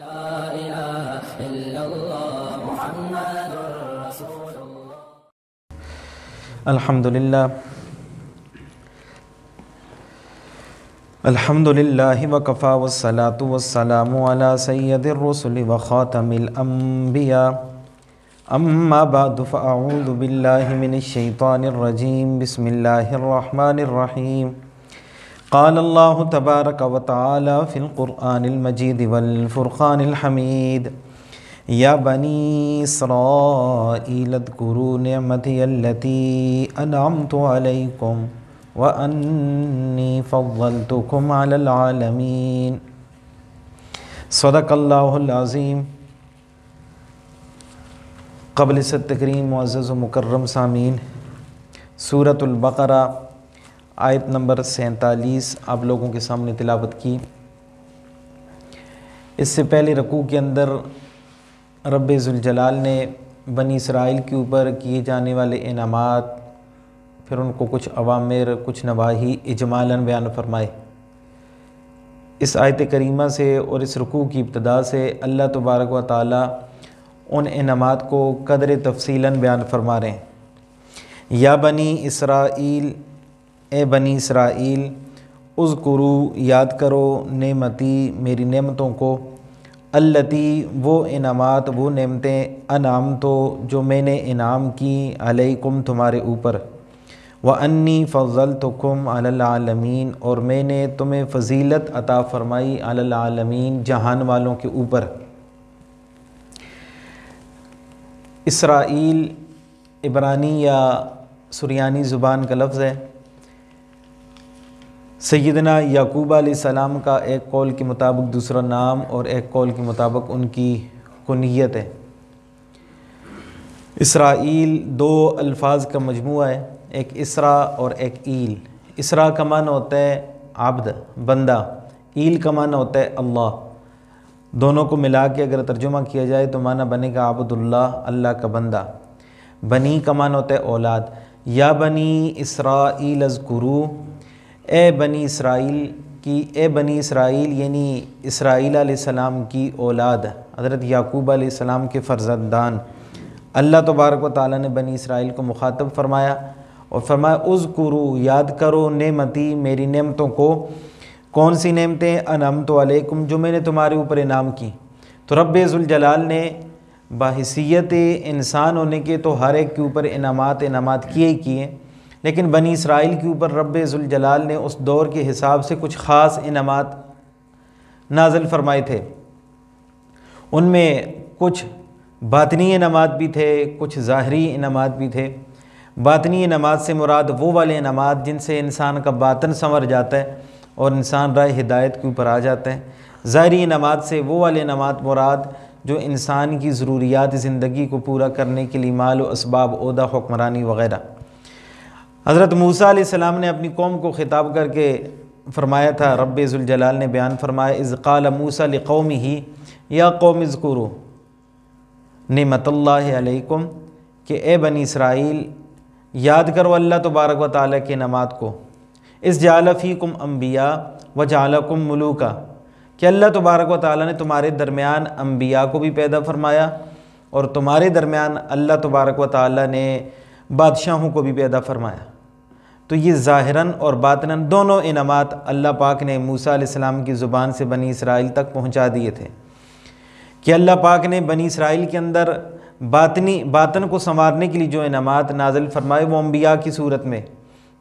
لا إله إلا الله محمد رسول الله. الحمد للہ وکفا والصلاة والسلام علی سید الرسل وخاتم الانبیاء اما بعد فاعوذ باللہ من الشیطان الرجیم بسم اللہ الرحمن الرحیم قال اللہ تبارک وتعالی فی القرآن المجید والفرقان الحمید یا بنی اسرائیل اذکروا نعمتی التی انعمت علیکم وَأَنِّي فَضَّلْتُكُمْ عَلَى الْعَالَمِينَ صدق اللہ العظیم۔ قبل سے تکریم معزز و مکرم سامعین، سورۃ البقرہ آیت نمبر 47 آپ لوگوں کے سامنے تلاوت کی۔ اس سے پہلے رکوع کے اندر رب ذوالجلال نے بنی اسرائیل کے اوپر کیے جانے والے انعامات، پھر ان کو کچھ اوامر کچھ نواہی اجمالاً بیان فرمائے۔ اس آیت کریمہ سے اور اس رکوع کی ابتدا سے اللہ تبارک و تعالی ان انعامات کو قدر تفصیلاً بیان فرما رہے ہیں۔ یا بنی اسرائیل، اے بنی اسرائیل، اذکروا، یاد کرو، نعمتی، میری نعمتوں کو، التی، وہ انعامات، وہ نعمتیں، انعمتو، جو میں نے انعام کی، علیکم، تمہارے اوپر، وَأَنِّي فَضَّلْتُكُمْ عَلَى الْعَالَمِينَ، اور میں نے تمہیں فضیلت عطا فرمائی، علی العالمین، جہان والوں کے اوپر۔ اسرائیل عبرانی یا سریانی زبان کا لفظ ہے۔ سیدنا یعقوب علیہ السلام کا ایک قول کے مطابق دوسرا نام اور ایک قول کے مطابق ان کی کنیت ہے۔ اسرائیل دو الفاظ کا مجموعہ ہے، ایک اسرا اور ایک ایل۔ اسرا کا معنی ہوتا ہے عبد، بندہ، ایل کا معنی ہوتا ہے اللہ۔ دونوں کو ملا کے اگر ترجمہ کیا جائے تو معنی بنے گا عبد اللہ، اللہ کا بندہ۔ بنی کا معنی ہوتا ہے اولاد۔ یا بنی اسرائیل اذکروا، اے بنی اسرائیل کی، اے بنی اسرائیل یعنی اسرائیل علیہ السلام کی اولاد، حضرت یعقوب علیہ السلام کے فرزندان۔ اللہ تبارک و تعالیٰ نے بنی اسرائیل کو مخاطب فرمایا اور فرمایا اذکروا، یاد کرو، نعمتی، میری نعمتوں کو۔ کون سی نعمتیں؟ انعمت علیکم، جو میں نے تمہارے اوپر انعام کی۔ تو رب ذوالجلال نے بحیثیت انسان ہونے کے تو ہر ایک کے اوپر انعامات کیے ہی کیے، لیکن بنی اسرائیل کے اوپر رب ذوالجلال نے اس دور کے حساب سے کچھ خاص انعامات نازل فرمائے تھے۔ ان میں کچھ باطنی انعامات بھی تھے، کچھ ظاہری انعامات بھی تھے۔ باطنی انعامات سے مراد وہ والے انعامات جن سے انسان کا باطن سنور جاتا ہے اور انسان راہ ہدایت کے اوپر آ جاتا ہے۔ ظاہری انعامات سے وہ والے انعامات مراد جو انسان کی ضروریات زندگی کو پورا کرنے کے لیے مال و اسباب، عہدہ، حکمرانی وغیرہ۔ حضرت موسیٰ علیہ السلام نے اپنی قوم کو خطاب کر کے فرمایا تھا، رب ذوالجلال نے بیان فرمایا، اذ قال موسیٰ لقومہ یا قوم اذکروا نعمت اللہ علیکم، کہ اے بنی اسرائیل، یاد کرو اللہ تبارک و تعالیٰ کے انعامات کو۔ اذ جعل فیکم انبیاء وجعلکم ملوکا، کہ اللہ تبارک و تعالیٰ نے تمہارے درمیان انبیاء کو بھی پیدا فرمایا اور تمہارے درمیان اللہ تبارک و تعالیٰ نے بادشاہوں کو بھی پیدا فرمایا۔ تو یہ ظاہراً اور باطناً دونوں انعامات اللہ پاک نے موسیٰ علیہ السلام کی زبان سے بنی اسرائیل تک پہنچا دیے تھے، کہ اللہ پاک نے بنی اسرائیل کے اندر باطن کو سنوارنے کے لیے جو انعامات نازل فرمائے وہ انبیاء کی صورت میں،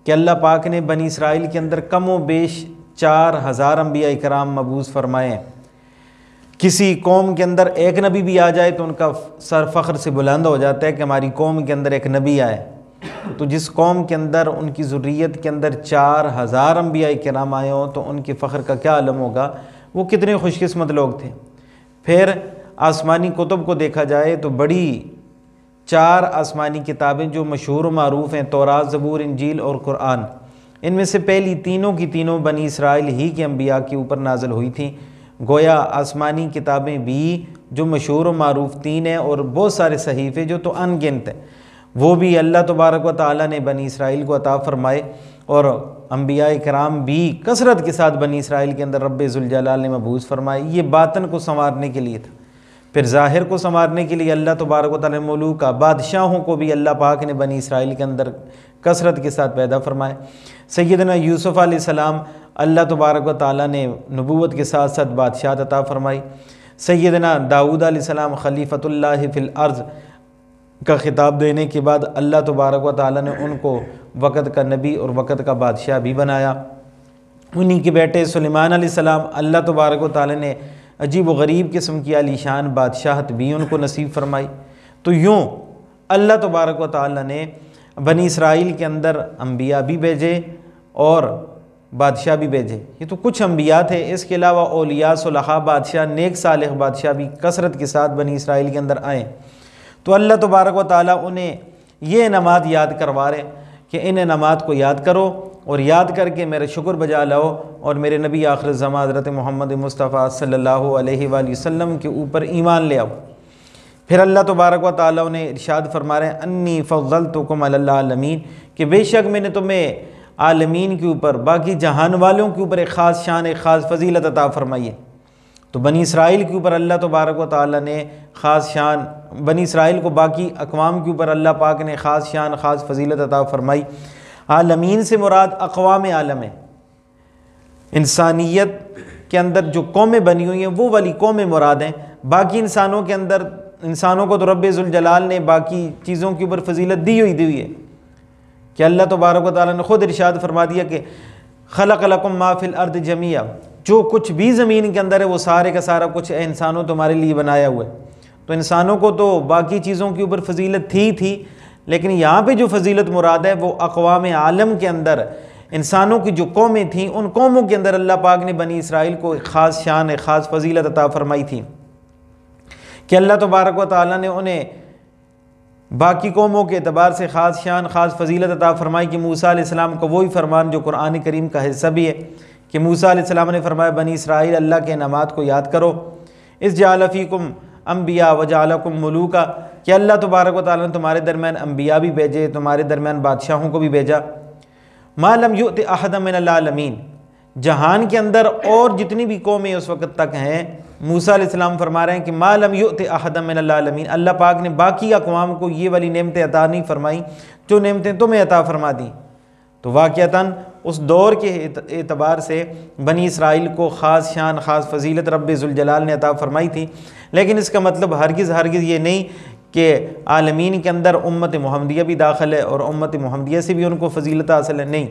کہ اللہ پاک نے بنی اسرائیل کے اندر کم و بیش 4000 انبیاء کرام مبعوث فرمائے ہیں۔ کسی قوم کے اندر ایک نبی بھی آ جائے تو ان کا سر فخر سے بلند ہو جاتا ہے کہ ہماری قوم کے اندر ایک نبی آئے۔ تو جس قوم کے اندر ان کی ذریت کے اندر 4000 انبیاء کرام آئے ہوں تو ان کے فخر کا کیا عالم ہوگا، وہ کتنے خوش قسمت لوگ تھے۔ پھر آسمانی کتب کو دیکھا جائے تو بڑی 4 آسمانی کتابیں جو مشہور و معروف ہیں، تورات، زبور، انجیل اور قرآن، ان میں سے پہلی تینوں کی تینوں بنی اسرائیل ہی کے انبیاء کے اوپر نازل ہوئی تھیں۔ گویا آسمانی کتابیں بھی جو مشہور و معروف 3 ہیں اور بہت سارے صحیفے جو تو ان گنت ہیں، وہ بھی اللہ تبارک و تعالیٰ نے بنی اسرائیل کو عطا فرمائے، اور انبیاء کرام بھی کثرت کے ساتھ بنی اسرائیل کے اندر رب ذوالجلال نے مبعوث فرمائے، یہ باطن کو سنوارنے کے لیے تھا۔ پھر ظاہر کو سنوارنے کے لیے اللہ تبارک و تعالیٰ نے ملوکہ بادشاہوں کو بھی اللہ پاک نے بنی اسرائیل کے اندر کثرت کے ساتھ پیدا فرمائے۔ سیدنا یوسف علیہ السلام اللہ تبارک و تعالیٰ نے نبوت کے ساتھ ساتھ بادشاہت عطا فرمائی۔ سیدنا داؤد علیہ السلام خلیفۃ اللہ فی الارض کا خطاب دینے کے بعد اللہ تبارک و تعالیٰ نے ان کو وقت کا نبی اور وقت کا بادشاہ بھی بنایا۔ انہی کے بیٹے سلیمان علیہ السلام اللہ تبارک و تعالیٰ نے عجیب و غریب قسم کی عالی شان بادشاہت بھی ان کو نصیب فرمائی۔ تو یوں اللہ تبارک و تعالیٰ نے بنی اسرائیل کے اندر انبیاء بھی بھیجے اور بادشاہ بھی بھیجے۔ یہ تو کچھ انبیاء تھے، اس کے علاوہ اولیاء، صلحاء، بادشاہ، نیک صالح بادشاہ بھی کثرت کے ساتھ بنی اسرائیل کے اندر آئے۔ تو اللہ تبارک و تعالیٰ انہیں یہ انعامات یاد کروا رہے کہ ان انعامات کو یاد کرو اور یاد کر کے میرا شکر بجا لاؤ اور میرے نبی آخر الزمان حضرت محمد مصطفیٰ صلی اللہ علیہ وآلہ وسلم کے اوپر ایمان لے آؤ۔ پھر اللہ تبارک و تعالیٰ انہیں ارشاد فرما رہے ہیں انی فضلتکم علی العالمین، کہ بے شک میں نے تمہیں عالمین کے اوپر، باقی جہان والوں کے اوپر ایک خاص شان، ایک خاص فضیلت عطا فرمائی ہے۔ تو بنی اسرائیل کے اوپر اللہ تبارک و تعالیٰ نے خاص شان، بنی اسرائیل کو باقی اقوام کے اوپر اللہ پاک نے خاص شان، خاص فضیلت عطا فرمائی۔ عالمین سے مراد اقوام عالم ہے، انسانیت کے اندر جو قومیں بنی ہوئی ہیں وہ والی قومیں مراد ہیں۔ باقی انسانوں کے اندر، انسانوں کو تو رب ذوالجلال نے باقی چیزوں کے اوپر فضیلت دی ہوئی ہے کہ اللہ تبارک و تعالیٰ نے خود ارشاد فرما دیا کہ خلق لکم ما فی الارض جمیعا، جو کچھ بھی زمین کے اندر ہے وہ سارے کا سارا کچھ اے انسانوں تمہارے لیے بنایا ہوا ہے۔ تو انسانوں کو تو باقی چیزوں کے اوپر فضیلت تھی، لیکن یہاں پہ جو فضیلت مراد ہے وہ اقوام عالم کے اندر انسانوں کی جو قومیں تھیں ان قوموں کے اندر اللہ پاک نے بنی اسرائیل کو ایک خاص شان، ایک خاص فضیلت عطا فرمائی تھی کہ اللہ تبارک و تعالیٰ نے انہیں باقی قوموں کے اعتبار سے خاص شان، خاص فضیلت عطا فرمائی کہ موسیٰ علیہ السلام کا وہی فرمان جو قرآن کریم کا حصہ بھی ہے کہ موسیٰ علیہ السلام نے فرمایا بنی اسرائیل اللہ کے انعامات کو یاد کرو، اذ جعل فیکم انبیاء وجعلکم ملوکا، کہ اللہ تبارک و تعالیٰ نے تمہارے درمیان انبیاء بھی بھیجے، تمہارے درمیان بادشاہوں کو بھی بھیجا۔ ما لم یؤت احدا من العالمین، جہان کے اندر اور جتنی بھی قومیں اس وقت تک ہیں، موسیٰ علیہ السلام فرما رہے ہیں کہ ما لم یؤت احدا من العالمین، اللہ پاک نے باقی اقوام کو یہ والی نعمتیں عطا نہیں فرمائیں جو نعمتیں تمہیں عطا فرما دیں۔ تو واقعتاً اس دور کے اعتبار سے بنی اسرائیل کو خاص شان، خاص فضیلت رب ذوالجلال نے عطا فرمائی تھی، لیکن اس کا مطلب ہرگز یہ نہیں کہ عالمین کے اندر امت محمدیہ بھی داخل ہے اور امت محمدیہ سے بھی ان کو فضیلت حاصل ہے، نہیں،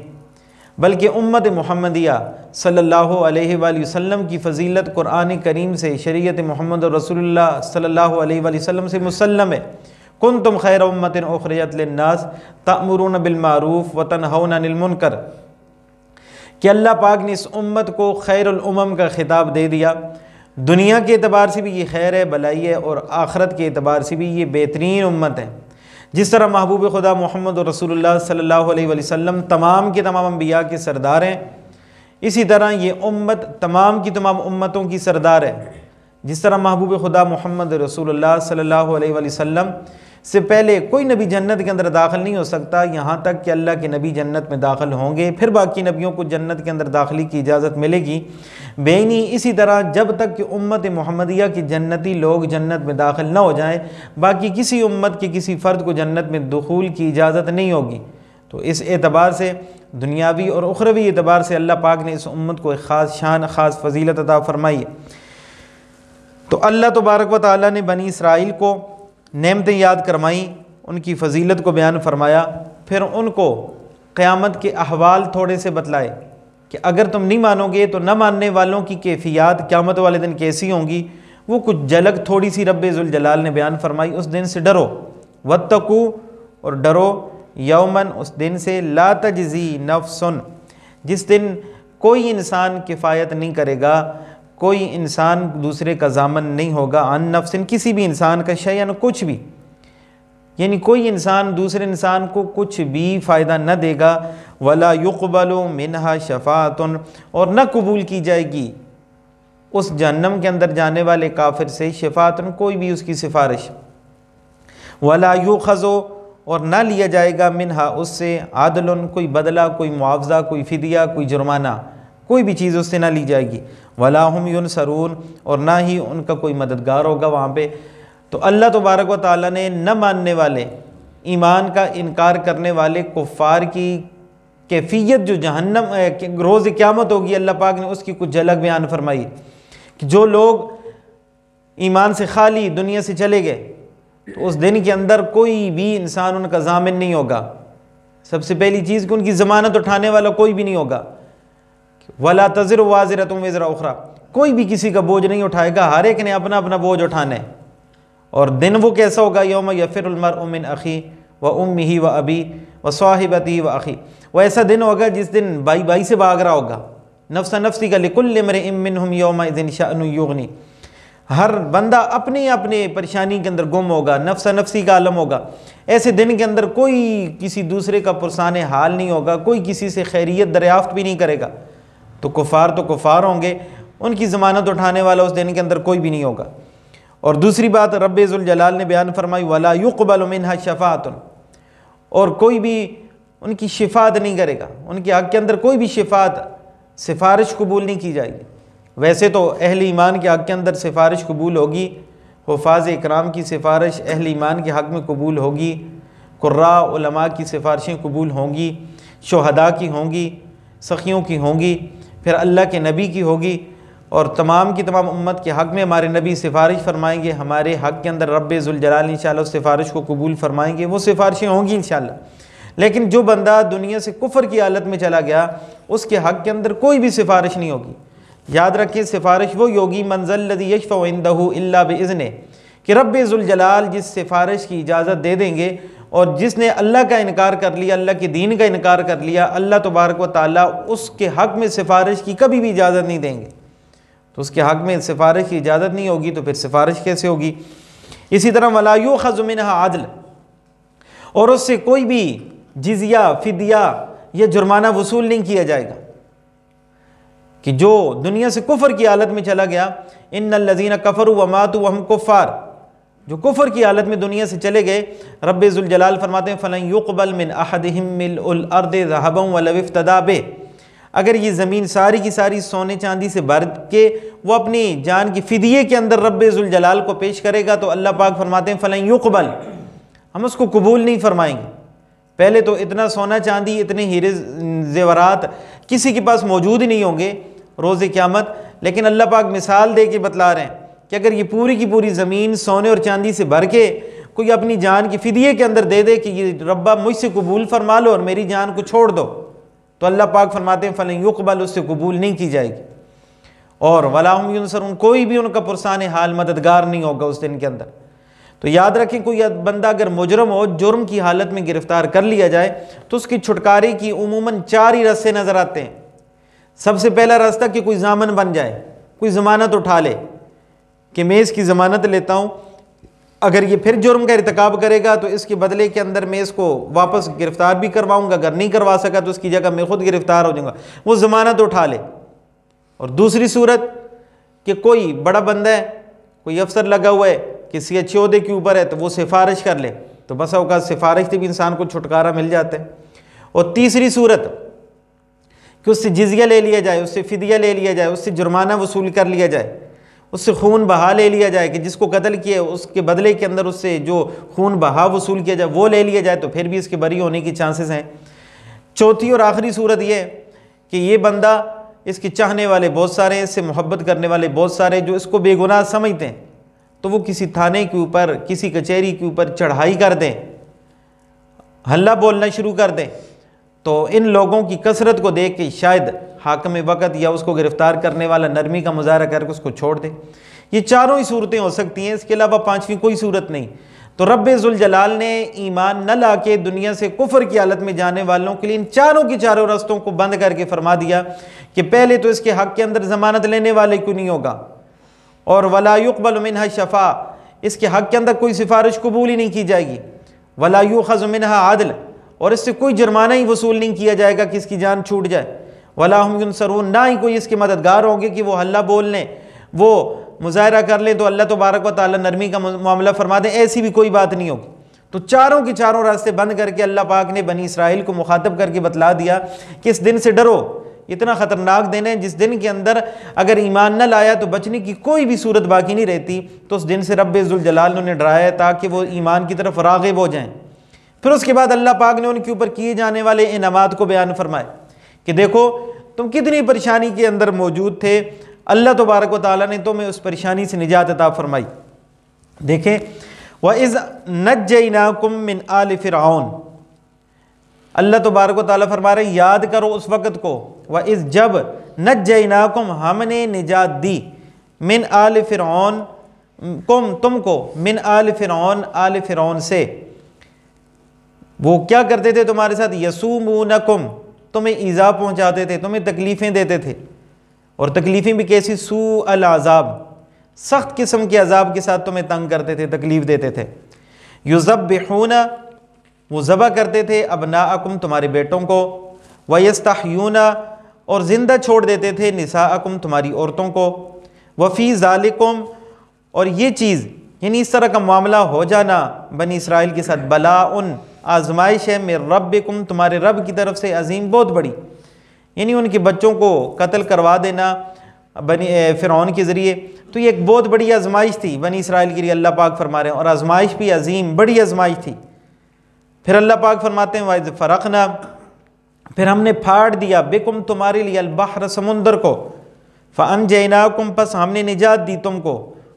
بلکہ امت محمدیہ صلی اللہ علیہ وآلہ وسلم کی فضیلت قرآن کریم سے، شریعت محمد رسول اللہ صلی اللہ علیہ وآلہ وسلم سے مسلم ہے۔ کنتم خیر امت اخرجت للناس تأمرون بالمعروف وتنہون عن المنکر، کہ اللہ پاک نے اس امت کو خیر الامم کا خطاب دے دیا۔ دنیا کے اعتبار سے بھی یہ خیر ہے، بلائی ہے، اور آخرت کے اعتبار سے بھی یہ بہترین امت ہے۔ جس طرح محبوب خدا محمد رسول اللہ صلی اللہ علیہ وآلہ وسلم تمام کے تمام انبیاء کے سردار ہیں، اسی طرح یہ امت تمام کی تمام امتوں کی سردار ہے۔ جس طرح محبوب خدا محمد رسول اللہ صلی اللہ علیہ وآلہ وسلم سے پہلے کوئی نبی جنت کے اندر داخل نہیں ہو سکتا یہاں تک کہ اللہ کے نبی جنت میں داخل ہوں گے، پھر باقی نبیوں کو جنت کے اندر داخلی کی اجازت ملے گی۔ بینی اسی طرح جب تک کہ امت محمدیہ کی جنتی لوگ جنت میں داخل نہ ہو جائیں، باقی کسی امت کے کسی فرد کو جنت میں دخول کی اجازت نہیں ہوگی۔ تو اس اعتبار سے دنیاوی اور اخروی اعتبار سے اللہ پاک نے اس امت کو ایک خاص شان، خاص فضیلت عطا فرمائی ہے۔ تو اللہ تبارک و تعالیٰ نے بنی اسرائیل کو نعمتیں یاد کرمائیں، ان کی فضیلت کو بیان فرمایا، پھر ان کو قیامت کے احوال تھوڑے سے بتلائے کہ اگر تم نہیں مانو گے تو نہ ماننے والوں کی کیفیات قیامت والے دن کیسی ہوں گی، وہ کچھ جھلک تھوڑی سی رب ذوالجلال نے بیان فرمائی۔ اس دن سے ڈرو، واتقوا، اور ڈرو، یومن، اس دن سے، لا تجزی نفس، جس دن کوئی انسان کفایت نہیں کرے گا، کوئی انسان دوسرے کا ضامن نہیں ہوگا، عن نفس، کسی بھی انسان کا، شیئن، کچھ بھی، یعنی کوئی انسان دوسرے انسان کو کچھ بھی فائدہ نہ دے گا، ولا یقبل منہا شفاعۃ، اور نہ قبول کی جائے گی اس جہنم کے اندر جانے والے کافر سے شفاعۃ، کوئی بھی اس کی سفارش، ولا یؤخذ، اور نہ لیا جائے گا منہا اس سے عدل کوئی بدلہ، کوئی معاوضہ، کوئی فدیہ، کوئی جرمانہ، کوئی بھی چیز اس سے نہ لی جائے گی، ولا ہم ینصرون اور نہ ہی ان کا کوئی مددگار ہوگا وہاں پہ۔ تو اللہ تبارک و تعالیٰ نے نہ ماننے والے، ایمان کا انکار کرنے والے کفار کی کیفیت جو جہنم روز قیامت ہوگی، اللہ پاک نے اس کی کچھ جھلک بیان فرمائی کہ جو لوگ ایمان سے خالی دنیا سے چلے گئے تو اس دن کے اندر کوئی بھی انسان ان کا ضامن نہیں ہوگا۔ سب سے پہلی چیز کہ ان کی ضمانت اٹھانے والا کوئی بھی نہیں ہوگا، وَلَا تَزِرُ وَازِرَةٌ وِزْرَ أُخْرَى، کوئی بھی کسی کا بوجھ نہیں اٹھائے گا، ہر ایک نے اپنا اپنا بوجھ اٹھانا ہے۔ اور دن وہ کیسا ہوگا، یوم یفر المرء من اخی و امہ و ابی و صاحبتہ و اخی، وہ ایسا دن ہوگا جس دن بھائی بھائی سے بھاگ رہا ہوگا، نفس نفسی کا لکل امرئ منہم یومئذ شأن یغنی، ہر بندہ اپنی اپنے پریشانی کے اندر گم ہوگا، نفس نفسی کا عالم ہوگا۔ ایسے دن کے اندر کوئی کسی دوسرے کا پرسان حال نہیں ہوگا، کوئی کسی سے خیریت دریافت بھی نہیں کرے گا۔ تو کفار ہوں گے، ان کی ضمانت اٹھانے والا اس دن کے اندر کوئی بھی نہیں ہوگا۔ اور دوسری بات رب ذوالجلال نے بیان فرمائی، وَلَا يُقْبَلُ مِنْهَا شَفَاعَةٌ، اور کوئی بھی ان کی شفاعت نہیں کرے گا، ان کے حق کے اندر کوئی بھی شفاعت، سفارش قبول نہیں کی جائے گی۔ ویسے تو اہل ایمان کے حق کے اندر سفارش قبول ہوگی، حفاظ اکرام کی سفارش اہل ایمان کے حق میں قبول ہوگی، قراء علماء کی سفارشیں قبول ہوں گی، شہداء کی ہوں گی، سخیوں کی ہوں گی، پھر اللہ کے نبی کی ہوگی، اور تمام کی تمام امت کے حق میں ہمارے نبی سفارش فرمائیں گے، ہمارے حق کے اندر رب ذوالجلال انشاءاللہ اس سفارش کو قبول فرمائیں گے، وہ سفارشیں ہوں گی انشاءاللہ۔ لیکن جو بندہ دنیا سے کفر کی حالت میں چلا گیا، اس کے حق کے اندر کوئی بھی سفارش نہیں ہوگی۔ یاد رکھیں سفارش وہی ہوگی من ذا الذی یشفع عندہ الا باذنہ، کہ رب ذوالجلال جس سفارش کی اجازت دے دیں گے، اور جس نے اللہ کا انکار کر لیا، اللہ کے دین کا انکار کر لیا، اللہ تبارک و تعالیٰ اس کے حق میں سفارش کی کبھی بھی اجازت نہیں دیں گے۔ تو اس کے حق میں سفارش کی اجازت نہیں ہوگی تو پھر سفارش کیسے ہوگی؟ اسی طرح وَلَا يُؤْخَذُ مِنْهَا عَدْلٌ، اور اس سے کوئی بھی جزیہ، فدیہ یا جرمانہ وصول نہیں کیا جائے گا، کہ جو دنیا سے کفر کی حالت میں چلا گیا، ان الذین کفروا وماتوا وہم کفار، جو کفر کی حالت میں دنیا سے چلے گئے، رب ذوالجلال فرماتے ہیں فَلَن يُقْبَلْ مِنْ أَحَدِهِمْ مِلْءُ الْأَرْضِ ذَهَبًا وَلَوِ افْتَدَىٰ بِهِ، اگر یہ زمین ساری کی ساری سونے چاندی سے بھر کے وہ اپنی جان کی فدیے کے اندر رب ذوالجلال کو پیش کرے گا، تو اللہ پاک فرماتے ہیں فَلَن يُقْبَلْ، ہم اس کو قبول نہیں فرمائیں گے۔ پہلے تو اتنا سونا چاندی، اتنے ہیرے زیورات کسی کے پاس موجود ہی نہیں ہوں گے روز قیامت، لیکن اللہ پاک مثال دے کے بتلا رہے ہیں کہ اگر یہ پوری کی پوری زمین سونے اور چاندی سے بھر کے کوئی اپنی جان کی فدیے کے اندر دے دے کہ یہ ربا مجھ سے قبول فرما لو اور میری جان کو چھوڑ دو، تو اللہ پاک فرماتے ہیں فَلَن يُقْبَلْ، اس سے قبول نہیں کی جائے گی۔ اور وَلَا هُمْ يُنصَرُونَ، کوئی بھی ان کا پرسان حال مددگار نہیں ہوگا اس دن کے اندر۔ تو یاد رکھیں کوئی بندہ اگر مجرم ہو، جرم کی حالت میں گرفتار کر لیا جائے تو اس کی چھٹکارے کی عموماً 4 ہی راستے نظر آتے ہیں۔ سب سے پہلا راستہ کہ کوئی ضامن بن جائے، کوئی ضمانت اٹھا لے کہ میں اس کی ضمانت لیتا ہوں، اگر یہ پھر جرم کا ارتکاب کرے گا تو اس کے بدلے کے اندر میں اس کو واپس گرفتار بھی کرواؤں گا، اگر نہیں کروا سکا تو اس کی جگہ میں خود گرفتار ہو جاؤں گا، وہ ضمانت اٹھا لے۔ اور دوسری صورت کہ کوئی بڑا بندہ ہے، کوئی افسر لگا ہوا ہے، کسی اچھے عہدے کے اوپر ہے، تو وہ سفارش کر لے، تو بس اوقات سفارش سے بھی انسان کو چھٹکارا مل جاتا ہے۔ اور تیسری صورت کہ اس سے جزیہ لے لیا جائے، اس سے فدیہ لے لیا جائے، اس سے جرمانہ وصول کر لیا جائے، اس سے خون بہا لے لیا جائے کہ جس کو قتل کیا اس کے بدلے کے اندر اس سے جو خون بہا وصول کیا جائے وہ لے لیا جائے، تو پھر بھی اس کے بری ہونے کی چانسز ہیں۔ چوتھی اور آخری صورت یہ ہے کہ یہ بندہ، اس کے چاہنے والے بہت سارے ہیں، اس سے محبت کرنے والے بہت سارے جو اس کو بے گناہ سمجھتے ہیں، تو وہ کسی تھانے کے اوپر، کسی کچہری کے اوپر چڑھائی کر دیں، ہلہ بولنا شروع کر دیں، تو ان لوگوں کی کثرت کو دیکھ کے شاید حاکم وقت یا اس کو گرفتار کرنے والا نرمی کا مظاہرہ کر کے اس کو چھوڑ دے۔ یہ چاروں ہی صورتیں ہو سکتی ہیں، اس کے علاوہ پانچویں کوئی صورت نہیں۔ تو رب ذوالجلال نے ایمان نہ لا کے دنیا سے کفر کی حالت میں جانے والوں کے لیے ان چاروں کی چاروں رستوں کو بند کر کے فرما دیا کہ پہلے تو اس کے حق کے اندر ضمانت لینے والے کیوں نہیں ہوگا، اور ولا يقبل منها شفاء، اس کے حق کے اندر کوئی سفارش قبول ہی نہیں کی جائے گی، ولا يؤخذ منها عدل، اور اس سے کوئی جرمانہ ہی وصول نہیں کیا جائے گا کہ اس کی جان چھوٹ جائے، ولا هم ينصرون، نہ ہی کوئی اس کے مددگار ہوں گے کہ وہ ہلہ بول لیں، وہ مظاہرہ کر لیں تو اللہ تبارک و تعالی نرمی کا معاملہ فرما دیں، ایسی بھی کوئی بات نہیں ہوگی۔ تو چاروں کی چاروں راستے بند کر کے اللہ پاک نے بنی اسرائیل کو مخاطب کر کے بتلا دیا کہ اس دن سے ڈرو، اتنا خطرناک دن ہے جس دن کے اندر اگر ایمان نہ لایا تو بچنے کی کوئی بھی صورت باقی نہیں رہتی۔ تو اس دن سے رب ذوالجلال نے انہیں ڈرایا تاکہ وہ ایمان کی طرف راغب ہو جائیں۔ پھر اس کے بعد اللہ پاک نے ان کے اوپر کیے جانے والے انعامات کو بیان فرمائے کہ دیکھو تم کتنی پریشانی کے اندر موجود تھے، اللہ تبارک و تعالیٰ نے تمہیں اس پریشانی سے نجات عطا فرمائی۔ دیکھیں وَإِذْ نَجَّيْنَاكُمْ مِنْ آلِ فِرْعَوْنَ، اللہ تبارک و تعالیٰ فرما رہے ہیں یاد کرو اس وقت کو، وَإِذْ جب نَجَّيْنَاكُمْ ہم نے نجات دی، من آل فرعون تم کو، من آل فرعون آل فرعون سے، وہ کیا کرتے تھے تمہارے ساتھ، یسومونکم تمہیں ایذا پہنچاتے تھے، تمہیں تکلیفیں دیتے تھے، اور تکلیفیں بھی کیسی، سوء العذاب سخت قسم کے عذاب کے ساتھ تمہیں تنگ کرتے تھے، تکلیف دیتے تھے۔ یذبحون وہ ذبح کرتے تھے ابناءکم تمہارے بیٹوں کو، ویستحیون اور زندہ چھوڑ دیتے تھے نساءکم تمہاری عورتوں کو، وفی ذالکم اور یہ چیز یعنی اس طرح کا معاملہ ہو جانا بنی اسرائیل کے ساتھ، بلاء آزمائش ہے، من ربکم تمہارے رب کی طرف سے، عظیم بہت بڑی، یعنی ان کے بچوں کو قتل کروا دینا بنی فرعون کے ذریعے، تو یہ ایک بہت بڑی آزمائش تھی بنی اسرائیل کے لیے، اللہ پاک فرما رہے ہیں، اور آزمائش بھی عظیم بڑی آزمائش تھی۔ پھر اللہ پاک فرماتے ہیں وَإِذْ فَرَقْنَا پھر ہم نے پھاڑ دیا بکم تمہارے لیے البحر سمندر کو، فَأَنْجَيْنَاكُمْ پس ہم نے نجات دی تم کو،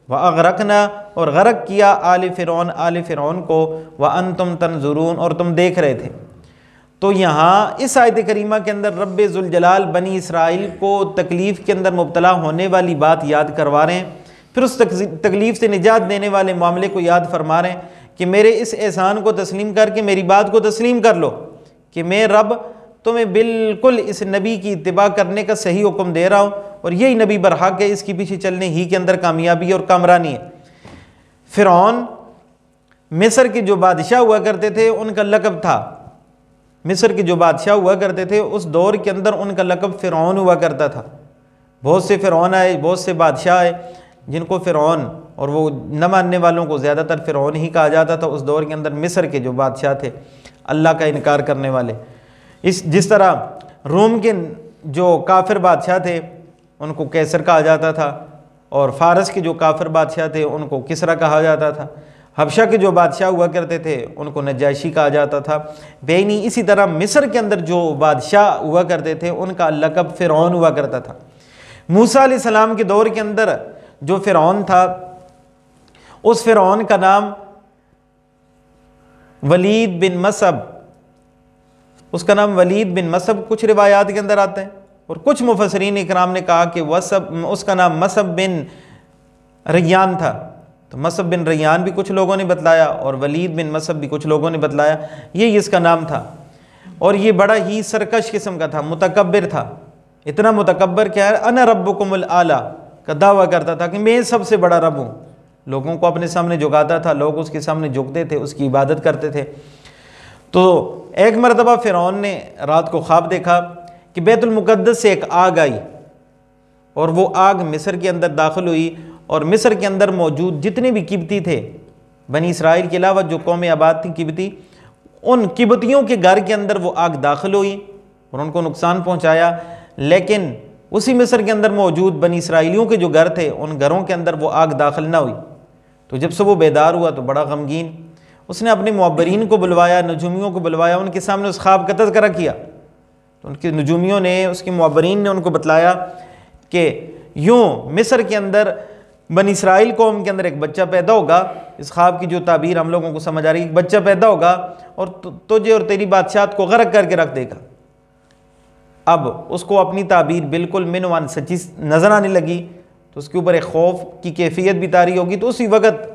وَأَغْرَقْنَا اور غرق کیا آل فرعون آل فرعون کو، وَأَنْتُمْ تَنْظُرُونَ اور تم دیکھ رہے تھے۔ تو یہاں اس آیت کریمہ کے اندر رب ذوالجلال بنی اسرائیل کو تکلیف کے اندر مبتلا ہونے والی بات یاد کروا رہے ہیں، پھر اس تکلیف سے نجات دینے والے معاملے کو یاد فرما رہے ہیں کہ میرے اس احسان کو تسلیم کر کے میری بات کو تسلیم کر لو کہ میں رب تمہیں بالکل اس نبی کی اتباع کرنے کا صحیح حکم دے رہا ہوں، اور یہی نبی برحق ہے، اس کے پیچھے چلنے ہی کے اندر کامیابی اور کامرانی ہے۔ فرعون مصر کے جو بادشاہ ہوا کرتے تھے ان کا لقب تھا، مصر کے جو بادشاہ ہوا کرتے تھے اس دور کے اندر ان کا لقب فرعون ہوا کرتا تھا۔ بہت سے فرعون آئے، بہت سے بادشاہ آئے جن کو فرعون، اور وہ نہ ماننے والوں کو زیادہ تر فرعون ہی کہا جاتا تھا اس دور کے اندر۔ مصر کے جو بادشاہ تھے اللہ کا انکار کرنے والے، جس طرح روم کے جو کافر بادشاہ تھے ان کو کیسر کہا جاتا تھا، اور فارس کے جو کافر بادشاہ تھے ان کو کسرا کہا جاتا تھا، حبشہ کے جو بادشاہ ہوا کرتے تھے ان کو نجاشی کہا جاتا تھا، بینی اسی طرح مصر کے اندر جو بادشاہ ہوا کرتے تھے ان کا لقب فرعون ہوا کرتا تھا۔ موسیٰ علیہ السلام کے دور کے اندر جو فرعون تھا اس فرعون کا نام ولید بن مسب، اس کا نام ولید بن مسب کچھ روایات کے اندر آتے ہیں، اور کچھ مفسرین اکرام نے کہا کہ اس کا نام مسب بن ریان تھا۔ تو مسب بن ریان بھی کچھ لوگوں نے بتلایا، اور ولید بن مسب بھی کچھ لوگوں نے بتلایا، یہ اس کا نام تھا۔ اور یہ بڑا ہی سرکش قسم کا تھا، متکبر تھا، اتنا متکبر کیا ہے، انا ربکم الاعلی کا دعویٰ کرتا تھا کہ میں سب سے بڑا رب ہوں، لوگوں کو اپنے سامنے جھکاتا تھا، لوگ اس کے سامنے جھکتے تھے، اس کی عبادت کرتے تھے۔ تو ایک مرتبہ فرعون نے رات کو خواب دیکھا کہ بیت المقدس سے ایک آگ آئی، اور وہ آگ مصر کے اندر داخل ہوئی، اور مصر کے اندر موجود جتنے بھی قبطی تھے بنی اسرائیل کے علاوہ جو قوم آباد تھی قبطی، ان قبطیوں کے گھر کے اندر وہ آگ داخل ہوئی اور ان کو نقصان پہنچایا، لیکن اسی مصر کے اندر موجود بنی اسرائیلیوں کے جو گھر تھے ان گھروں کے اندر وہ آگ داخل نہ ہوئی۔ تو جب سے وہ بیدار ہوا تو بڑا غمگین، اس نے اپنے معبرین کو بلوایا، نجومیوں کو بلوایا، ان کے سامنے اس خواب کا تذکرہ کیا۔ تو ان کے نجومیوں نے، اس کے معبرین نے ان کو بتلایا کہ یوں مصر کے اندر بنی اسرائیل قوم کے اندر ایک بچہ پیدا ہوگا، اس خواب کی جو تعبیر ہم لوگوں کو سمجھ آ رہی ہے، ایک بچہ پیدا ہوگا اور تجھے اور تیری بادشاہت کو غرق کر کے رکھ دے گا۔ اب اس کو اپنی تعبیر بالکل منوان سچی نظر آنے لگی، تو اس کے اوپر ایک خوف کی کیفیت بھی طاری ہوگی۔ تو اسی وقت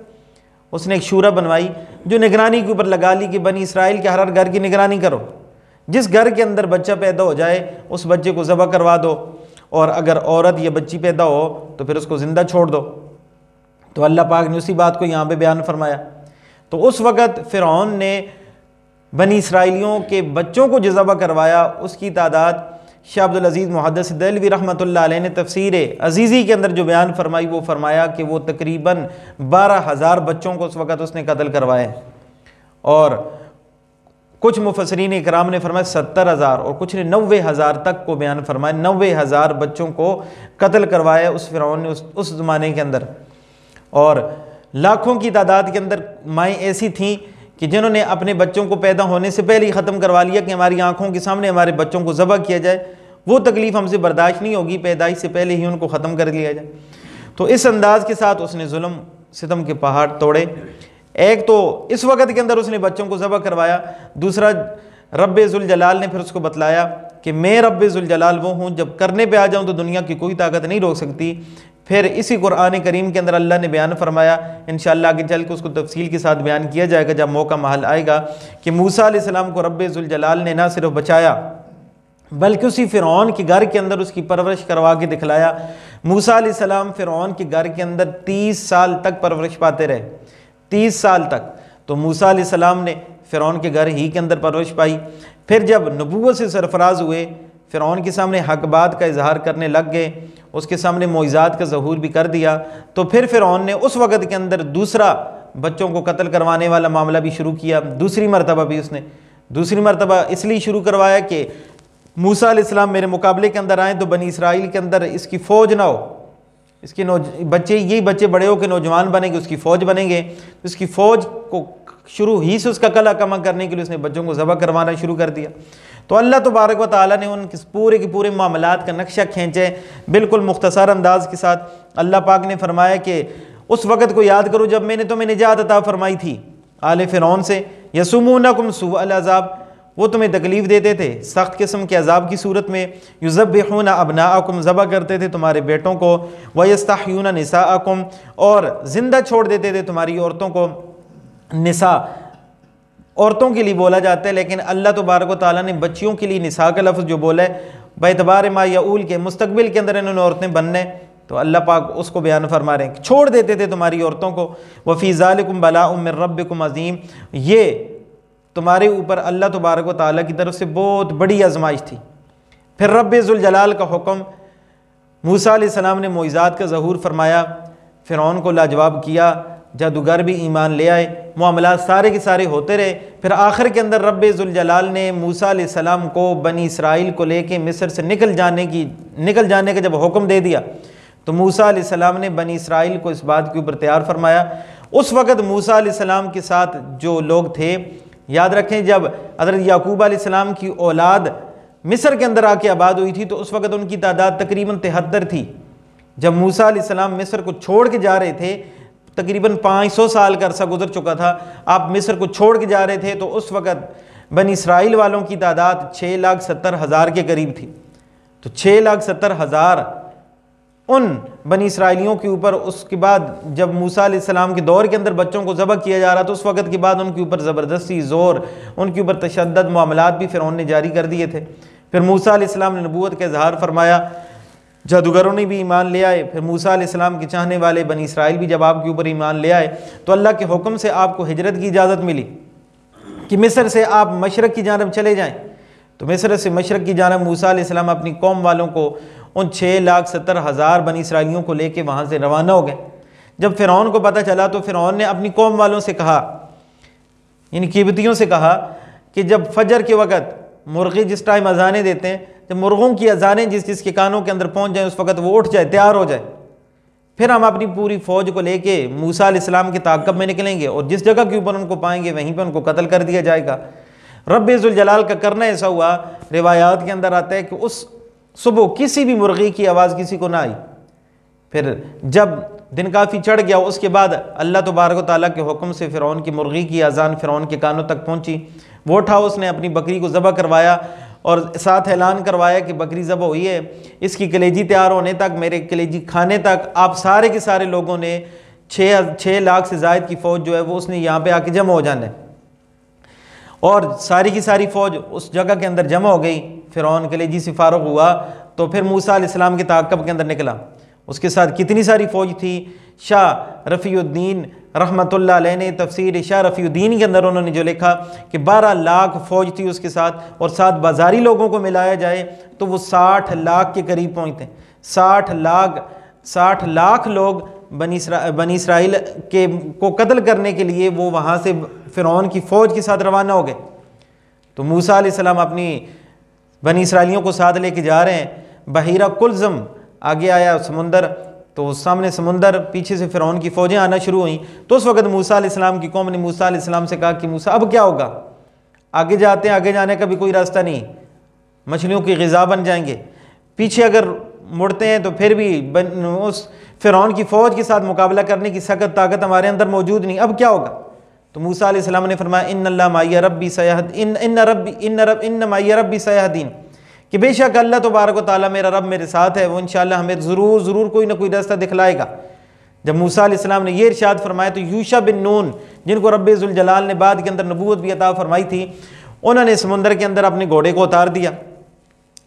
اس نے ایک شورا بنوائی جو نگرانی کے اوپر لگا لی کہ بنی اسرائیل کے ہر گھر کی نگرانی کرو، جس گھر کے اندر بچہ پیدا ہو جائے اس بچے کو ذبح کروا دو، اور اگر عورت یا بچی پیدا ہو تو پھر اس کو زندہ چھوڑ دو۔ تو اللہ پاک نے اسی بات کو یہاں پہ بیان فرمایا۔ تو اس وقت فرعون نے بنی اسرائیلیوں کے بچوں کو جو ذبح کروایا اس کی تعداد شاہ عبدالعزیز محدث دہلوی رحمۃ اللہ علیہ نے تفسیر عزیزی کے اندر جو بیان فرمائی وہ فرمایا کہ وہ تقریباً 12,000 بچوں کو اس وقت اس نے قتل کروایا، اور کچھ مفسرین اکرام نے فرمایا 70,000 اور کچھ نے 90,000 تک کو بیان فرمایا. 90,000 بچوں کو قتل کروایا اس فرعون نے اس زمانے کے اندر. اور لاکھوں کی تعداد کے اندر مائیں ایسی تھیں کہ جنہوں نے اپنے بچوں کو پیدا ہونے سے پہلے ہی ختم کروا لیا کہ ہماری آنکھوں کے سامنے ہمارے بچوں کو ذبح کیا جائے, وہ تکلیف ہم سے برداشت نہیں ہوگی, پیدائش سے پہلے ہی ان کو ختم کر لیا جائے. تو اس انداز کے ساتھ اس نے ظلم ستم کے پہاڑ توڑے. ایک تو اس وقت کے اندر اس نے بچوں کو ذبح کروایا, دوسرا رب ذوالجلال نے پھر اس کو بتلایا کہ میں رب ذوالجلال وہ ہوں, جب کرنے پہ آ جاؤں تو دنیا کی کوئی طاقت نہیں روک سکتی. پھر اسی قرآن کریم کے اندر اللہ نے بیان فرمایا, انشاءاللہ آگے چل کے اس کو تفصیل کے ساتھ بیان کیا جائے گا جب موقع محل آئے گا, کہ موسیٰ علیہ السلام کو رب ذوالجلال نے نہ صرف بچایا بلکہ اسی فرعون کے گھر کے اندر اس کی پرورش کروا کے دکھلایا. موسیٰ علیہ السلام فرعون کے گھر کے اندر 30 سال تک پرورش پاتے رہے, 30 سال تک. تو موسیٰ علیہ السلام نے فرعون کے گھر ہی کے اندر پرورش پائی. پھر جب نبوت سے سرفراز ہوئے, فرعون کے سامنے حق بات کا اظہار کرنے لگ گئے, اس کے سامنے معجزات کا ظہور بھی کر دیا, تو پھر فرعون نے اس وقت کے اندر دوسرا بچوں کو قتل کروانے والا معاملہ بھی شروع کیا. دوسری مرتبہ بھی اس نے دوسری مرتبہ اس لیے شروع کروایا کہ موسیٰ علیہ السلام میرے مقابلے کے اندر آئیں تو بنی اسرائیل کے اندر اس کی فوج نہ ہو, اس کے بچے یہی بچے بڑے ہو کے نوجوان بنیں گے, اس کی فوج بنیں گے. اس کی فوج کو شروع ہی سے اس کا کلا کما کرنے کے لیے اس نے بچوں کو ذبح کروانا شروع کر دیا. تو اللہ تبارک و تعالیٰ نے ان کے پورے کے پورے معاملات کا نقشہ کھینچے بالکل مختصر انداز کے ساتھ. اللہ پاک نے فرمایا کہ اس وقت کو یاد کرو جب میں نے تمہیں نجات عطا فرمائی تھی آل فرعون سے. یسومونکم سوء العذاب, وہ تمہیں تکلیف دیتے تھے سخت قسم کے عذاب کی صورت میں. یذبحون ابناءکم, ذبح کرتے تھے تمہارے بیٹوں کو. ویستحیون نساءکم, اور زندہ چھوڑ دیتے تھے تمہاری عورتوں کو. نساء عورتوں کے لیے بولا جاتا ہے, لیکن اللہ تبارک و تعالیٰ نے بچیوں کے لیے نساء کا لفظ جو بولا ہے باعتبار ما یعول کے مستقبل کے اندر انہوں نے عورتیں بننے, تو اللہ پاک اس کو بیان فرما رہے ہیں کہ چھوڑ دیتے تھے تمہاری عورتوں کو. وفی ذالکم بلاء من ربکم عظیم, یہ تمہارے اوپر اللہ تبارک و تعالیٰ کی طرف سے بہت بڑی آزمائش تھی. پھر رب ذوالجلال کا حکم, موسیٰ علیہ السلام نے معجزات کا ظہور فرمایا, فرعون کو لاجواب کیا, جادوگر بھی ایمان لے آئے, معاملات سارے کے سارے ہوتے رہے. پھر آخر کے اندر رب ذوالجلال نے موسیٰ علیہ السلام کو بنی اسرائیل کو لے کے مصر سے نکل جانے کا جب حکم دے دیا, تو موسیٰ علیہ السلام نے بنی اسرائیل کو اس بات کے اوپر تیار فرمایا. اس وقت موسیٰ علیہ السلام کے ساتھ جو لوگ تھے, یاد رکھیں جب حضرت یعقوب علیہ السلام کی اولاد مصر کے اندر آ کے آباد ہوئی تھی تو اس وقت ان کی تعداد تقریباً 73 تھی. جب موسیٰ علیہ السلام مصر کو چھوڑ کے جا رہے تھے, تقریباً 500 سال کا عرصہ گزر چکا تھا, آپ مصر کو چھوڑ کے جا رہے تھے, تو اس وقت بنی اسرائیل والوں کی تعداد 6,70,000 کے قریب تھی. تو 6,70,000 ان بنی اسرائیلیوں کے اوپر. اس کے بعد جب موسیٰ علیہ السلام کے دور کے اندر بچوں کو ذبح کیا جا رہا تو اس وقت کے بعد ان کے اوپر زبردستی زور, ان کے اوپر تشدد معاملات بھی فرعون نے جاری کر دیے تھے. پھر موسیٰ علیہ السلام نے نبوت کا اظہار فرمایا, جادوگروں نے بھی ایمان لے آئے. پھر موسیٰ علیہ السلام کے چاہنے والے بنی اسرائیل بھی جب آپ کے اوپر ایمان لے آئے تو اللہ کے حکم سے آپ کو ہجرت کی اجازت ملی کہ مصر سے آپ مشرق کی جانب چلے جائیں. تو مصر سے مشرق کی جانب موسیٰ علیہ السلام اپنی قوم والوں کو, ان 6,70,000 بنی اسرائیلیوں کو لے کے وہاں سے روانہ ہو گئے. جب فرعون کو پتہ چلا تو فرعون نے اپنی قوم والوں سے کہا, یعنی قبطیوں سے کہا کہ جب فجر کے وقت مرغی جس ٹائم اذانیں دیتے ہیں, جب مرغوں کی اذانیں جس کے کانوں کے اندر پہنچ جائیں اس وقت وہ اٹھ جائے, تیار ہو جائے, پھر ہم اپنی پوری فوج کو لے کے موسیٰ علیہ السلام کے تعاقب میں نکلیں گے, اور جس جگہ کے اوپر ان کو پائیں گے وہیں پہ ان کو قتل کر دیا جائے گا. رب ذوالجلال کا کرنا ایسا ہوا, روایات کے اندر آتا ہے کہ اس صبح کسی بھی مرغی کی آواز کسی کو نہ آئی. پھر جب دن کافی چڑھ گیا اس کے بعد اللہ تبارک و تعالیٰ کے حکم سے فرعون کی مرغی کی اذان فرعون کے کانوں تک پہنچی. وہ اٹھا, اس نے اپنی بکری کو ذبح کروایا اور ساتھ اعلان کروایا کہ بکری ذبح ہوئی ہے, اس کی کلیجی تیار ہونے تک, میرے کلیجی کھانے تک آپ سارے کے سارے لوگوں نے 6 لاکھ سے زائد کی فوج جو ہے وہ اس نے یہاں پہ آ کے جمع ہو جانا ہے. اور ساری کی ساری فوج اس جگہ کے اندر جمع ہو گئی. فرعون کلیجی سے فارغ ہوا تو پھر موسیٰ علیہ السلام کے تعاقب کے اندر نکلا. اس کے ساتھ کتنی ساری فوج تھی. شاہ رفیع الدین رحمۃ اللہ علیہ نے تفسیر شاہ رفیع الدین کے اندر انہوں نے جو لکھا کہ 12 لاکھ فوج تھی اس کے ساتھ, اور ساتھ بازاری لوگوں کو ملایا جائے تو وہ 60 لاکھ کے قریب پہنچتے ہیں. 60 لاکھ لوگ بنی اسرائیل کو قتل کرنے کے لیے وہ وہاں سے فرعون کی فوج کے ساتھ روانہ ہو گئے۔ تو موسیٰ علیہ السلام اپنی بنی اسرائیلیوں کو ساتھ لے کے جا رہے ہیں، بحیرہ کلزم آگے آیا سمندر، تو سامنے سمندر، پیچھے سے فرعون کی فوجیں آنا شروع ہوئیں۔ تو اس وقت موسیٰ علیہ السلام کی قوم نے موسیٰ علیہ السلام سے کہا کہ موسیٰ اب کیا ہوگا؟ آگے جاتے ہیں، آگے جانے کا بھی کوئی راستہ نہیں، مچھلیوں کی غذا بن جائیں گے، پیچھے اگر مڑتے ہیں تو پھر بھی اس فرعون کی فوج کے ساتھ مقابلہ کرنے کی سخت طاقت ہمارے اندر موجود نہیں، اب کیا ہوگا؟ تو موسیٰ علیہ السلام نے فرمایا ان اللہ معی ربی ان معی ربی سیہدین، کہ بے شک اللہ تبارک و تعالیٰ میرا رب میرے ساتھ ہے، وہ انشاءاللہ ہمیں ضرور کوئی نہ کوئی راستہ دکھلائے گا۔ جب موسیٰ علیہ السلام نے یہ ارشاد فرمایا تو یوشع بن نون، جن کو رب ذوالجلال نے بعد کے اندر نبوت بھی عطا فرمائی تھی، انہوں نے سمندر کے اندر اپنے گھوڑے کو اتار دیا،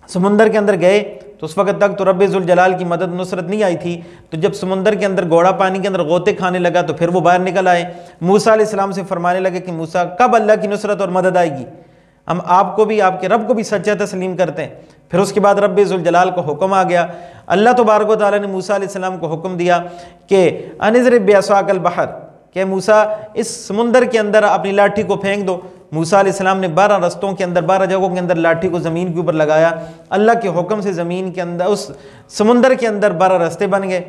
سمندر کے اندر گئے۔ تو اس وقت تک تو رب ذوالجلال کی مدد نصرت نہیں آئی تھی، تو جب سمندر کے اندر گھوڑا پانی کے اندر غوطے کھانے لگا تو پھر وہ باہر نکل آئے، موسیٰ علیہ السلام سے فرمانے لگے کہ موسیٰ کب اللہ کی نصرت اور مدد آئے گی؟ ہم آپ کو بھی، آپ کے رب کو بھی سچا تسلیم کرتے ہیں۔ پھر اس کے بعد رب ذوالجلال کو حکم آ گیا، اللہ تبارک و تعالیٰ نے موسیٰ علیہ السلام کو حکم دیا کہ انضرب بعصاک البحر، کہ موسیٰ اس سمندر کے اندر اپنی لاٹھی کو پھینک دو۔ موسیٰ علیہ السلام نے 12 رستوں کے اندر، 12 جگہوں کے اندر لاٹھی کو زمین کے اوپر لگایا، اللہ کے حکم سے زمین کے اندر، اس سمندر کے اندر 12 رستے بن گئے۔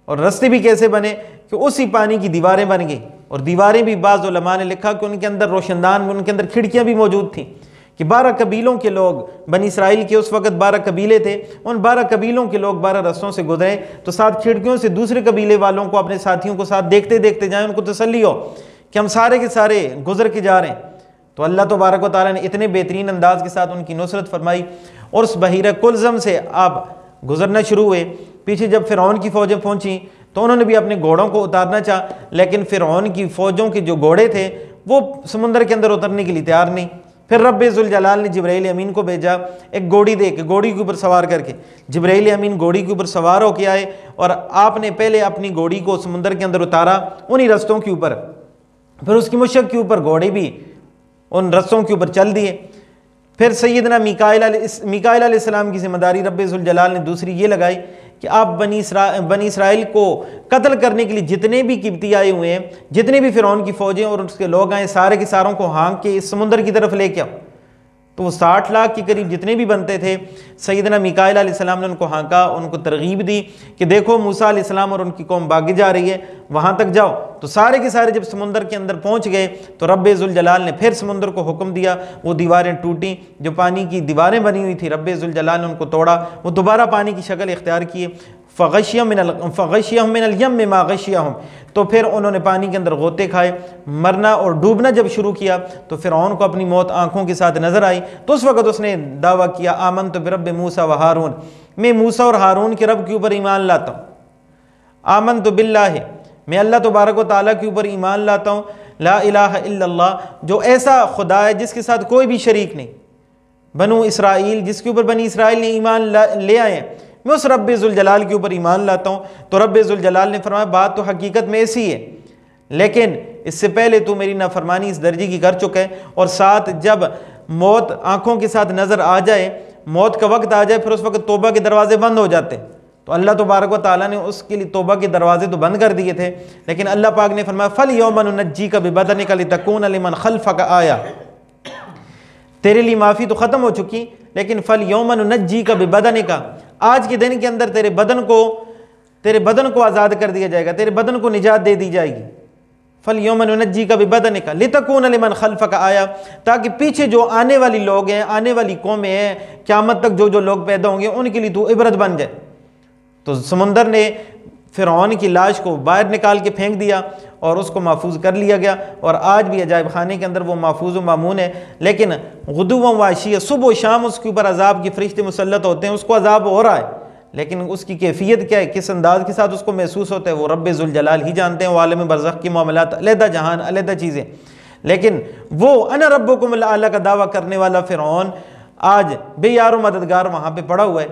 اور رستے بھی کیسے بنے کہ اسی پانی کی دیواریں بن گئی، اور دیواریں بھی بعض علماء نے لکھا کہ ان کے اندر روشندان، ان کے اندر کھڑکیاں بھی موجود تھیں، کہ 12 قبیلوں کے لوگ، بنی اسرائیل کے اس وقت 12 قبیلے تھے، ان 12 قبیلوں کے لوگ 12 رستوں سے گزرے تو 7 کھڑکیوں سے دوسرے قبیلے والوں کو، اپنے ساتھیوں کو ساتھ دیکھتے جائیں، ان کو تسلی ہو کہ ہم سارے کے سارے گزر کے جا رہے ہیں۔ تو اللہ تبارک و تعالیٰ نے اتنے بہترین انداز کے ساتھ ان کی نصرت فرمائی، اور اس بحیرہ کلزم سے آپ گزرنا شروع ہوئے۔ پیچھے جب فرعون کی فوجیں پہنچیں تو انہوں نے بھی اپنے گھوڑوں کو اتارنا چاہا، لیکن فرعون کی فوجوں کے جو گھوڑے تھے وہ سمندر کے اندر اترنے کے لیے تیار نہیں۔ پھر رب ذوالجلال نے جبرائیل امین کو بھیجا، ایک گھوڑی دے کے، گھوڑی کے اوپر سوار کر کے۔ جبرائیل امین گھوڑی کے اوپر سوار ہو کے آئے، اور آپ نے پہلے اپنی گھوڑی کو سمندر کے اندر اتارا انہی رستوں کے اوپر، پھر اس کی مشک کے اوپر گھوڑے بھی ان رستوں کے اوپر چل دیے۔ پھر سیدنا میکائیل علیہ السلام کی ذمہ داری رب ذوالجلال نے دوسری یہ لگائی کہ آپ بنی اسرائیل کو قتل کرنے کے لیے جتنے بھی قبطی آئے ہوئے ہیں، جتنے بھی فرعون کی فوجیں اور اس کے لوگ آئے، سارے کے ساروں کو ہانک کے اس سمندر کی طرف لے کے آؤ۔ تو وہ 60 لاکھ کے قریب جتنے بھی بنتے تھے، سیدنا میکائیل علیہ السلام نے ان کو ہانکا، ان کو ترغیب دی کہ دیکھو موسیٰ علیہ السلام اور ان کی قوم بھاگے جا رہی ہے، وہاں تک جاؤ۔ تو سارے کے سارے جب سمندر کے اندر پہنچ گئے تو رب ذوالجلال نے پھر سمندر کو حکم دیا، وہ دیواریں ٹوٹیں، جو پانی کی دیواریں بنی ہوئی تھی رب ذوالجلال نے ان کو توڑا، وہ دوبارہ پانی کی شکل اختیار کیے۔ فغشیہم من الیم ما غشیہم، تو پھر انہوں نے پانی کے اندر غوطے کھائے، مرنا اور ڈوبنا جب شروع کیا تو فرعون کو اپنی موت آنکھوں کے ساتھ نظر آئی۔ تو اس وقت اس نے دعویٰ کیا آمنت برب موسیٰ و ہارون، میں موسیٰ اور ہارون کے رب کے اوپر ایمان لاتا ہوں۔ آمنت باللہ، میں اللہ تبارک و تعالیٰ کے اوپر ایمان لاتا ہوں، لا الہ الا اللہ، جو ایسا خدا ہے جس کے ساتھ کوئی بھی شریک نہیں، بنو اسرائیل، جس کے اوپر بنی اسرائیل نے ایمان لے آئے ہیں، میں اس رب ذوالجلال کے اوپر ایمان لاتا ہوں۔ تو رب ذوالجلال نے فرمایا بات تو حقیقت میں ایسی ہے، لیکن اس سے پہلے تو میری نافرمانی اس درجے کی کر چکا ہے، اور ساتھ جب موت آنکھوں کے ساتھ نظر آ جائے، موت کا وقت آ جائے، پھر اس وقت توبہ کے دروازے بند ہو جاتے۔ تو اللہ تبارک و تعالیٰ نے اس کے لیے توبہ کے دروازے تو بند کر دیے تھے، لیکن اللہ پاک نے فرمایا فَالْيَوْمَ نُنَجِّيكَ بِبَدَنِكَ لِتَكُونَ لِمَنْ خَلْفَكَ آیَةً، تیرے لیے معافی تو ختم ہو چکی، لیکن فَالْيَوْمَ نُنَجِّيكَ بِبَدَنِكَ، آج کے دن کے اندر تیرے بدن کو آزاد کر دیا جائے گا، تیرے بدن کو نجات دے دی جائے گی۔ فَالْيَوْمَ نُنَجِّيكَ بِبَدَنِكَ لِتَكُونَ لِمَنْ خَلْفَكَ آیَةً، تاکہ پیچھے جو آنے والی لوگ ہیں، آنے والی قومیں ہیں، قیامت تک جو لوگ پیدا ہوں گے ان کے لیے تو عبرت بن جائے۔ تو سمندر نے فرعون کی لاش کو باہر نکال کے پھینک دیا اور اس کو محفوظ کر لیا گیا، اور آج بھی عجائب خانے کے اندر وہ محفوظ و مامون ہے، لیکن غدواً و عشیّاً، صبح و شام اس کے اوپر عذاب کے فرشتے مسلط ہوتے ہیں، اس کو عذاب ہو رہا ہے، لیکن اس کی کیفیت کیا ہے، کس انداز کے ساتھ اس کو محسوس ہوتا ہے، وہ رب ذوالجلال ہی جانتے ہیں، وہ عالم برزخ کی معاملات علیحدہ جہان، علیحدہ چیزیں۔ لیکن وہ انا ربکم الاعلی کا دعویٰ کرنے والا فرعون آج بے یار و مددگار وہاں پہ پڑا ہوا ہے،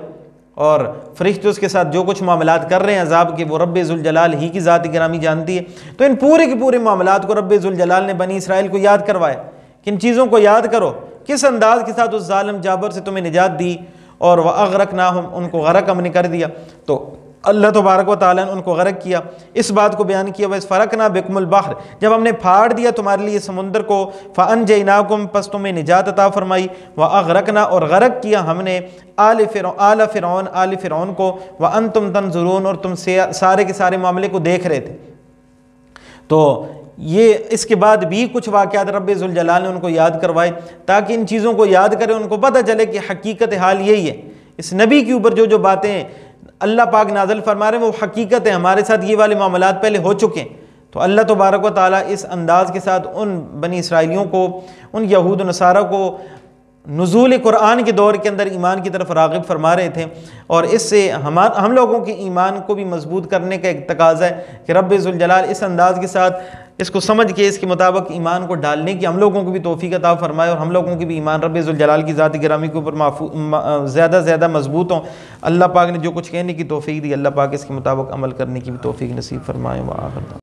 اور فرشتے اس کے ساتھ جو کچھ معاملات کر رہے ہیں عذاب کے، وہ رب ذوالجلال ہی کی ذات گرامی جانتی ہے۔ تو ان پورے کے پورے معاملات کو رب ذوالجلال نے بنی اسرائیل کو یاد کروایا، کن چیزوں کو یاد کرو، کس انداز کے ساتھ اس ظالم جابر سے تمہیں نجات دی، اور وَأَغْرَقْنَاهُمْ، ان کو غرق ہم نے کر دیا۔ تو اللہ تبارک و تعالیٰ نے ان کو غرق کیا۔ اس بات کو بیان کیا وَإِذْ فَرَقْنَا بِكُمُ الْبَحْرَ، جب ہم نے پھاڑ دیا تمہارے لیے سمندر کو، فَأَنْجَيْنَاكُمْ، پس تمہیں نجات عطا فرمائی، وَأَغْرَقْنَا، اور غرق کیا ہم نے آل فرعون کو، وَأَنْتُمْ تَنْظُرُونَ، اور تم سارے کے سارے معاملے کو دیکھ رہے تھے۔ تو یہ اس کے بعد بھی کچھ واقعات رب ذوالجلال نے ان کو یاد کروائے تاکہ ان چیزوں کو یاد کریں، ان کو پتہ چلے کہ حقیقت حال یہی ہے۔ اس نبی کے اوپر جو باتیں اللہ پاک نازل فرما رہے ہیں وہ حقیقت ہے، ہمارے ساتھ یہ والے معاملات پہلے ہو چکے ہیں۔ تو اللہ تبارک و تعالیٰ اس انداز کے ساتھ ان بنی اسرائیلیوں کو، ان یہود و نصارہ کو نزول قرآن کے دور کے اندر ایمان کی طرف راغب فرما رہے تھے، اور اس سے ہم لوگوں کے ایمان کو بھی مضبوط کرنے کا ایک تقاضا ہے کہ رب ذوالجلال اس انداز کے ساتھ اس کو سمجھ کے اس کے مطابق ایمان کو ڈالنے کی ہم لوگوں کو بھی توفیق عطا فرمائے، اور ہم لوگوں کی بھی ایمان رب ذوالجلال کی ذات گرامی کے اوپر زیادہ زیادہ مضبوط ہوں۔ اللہ پاک نے جو کچھ کہنے کی توفیق دی، اللہ پاک اس کے مطابق عمل کرنے کی بھی توفیق نصیب فرمائے۔ وآخر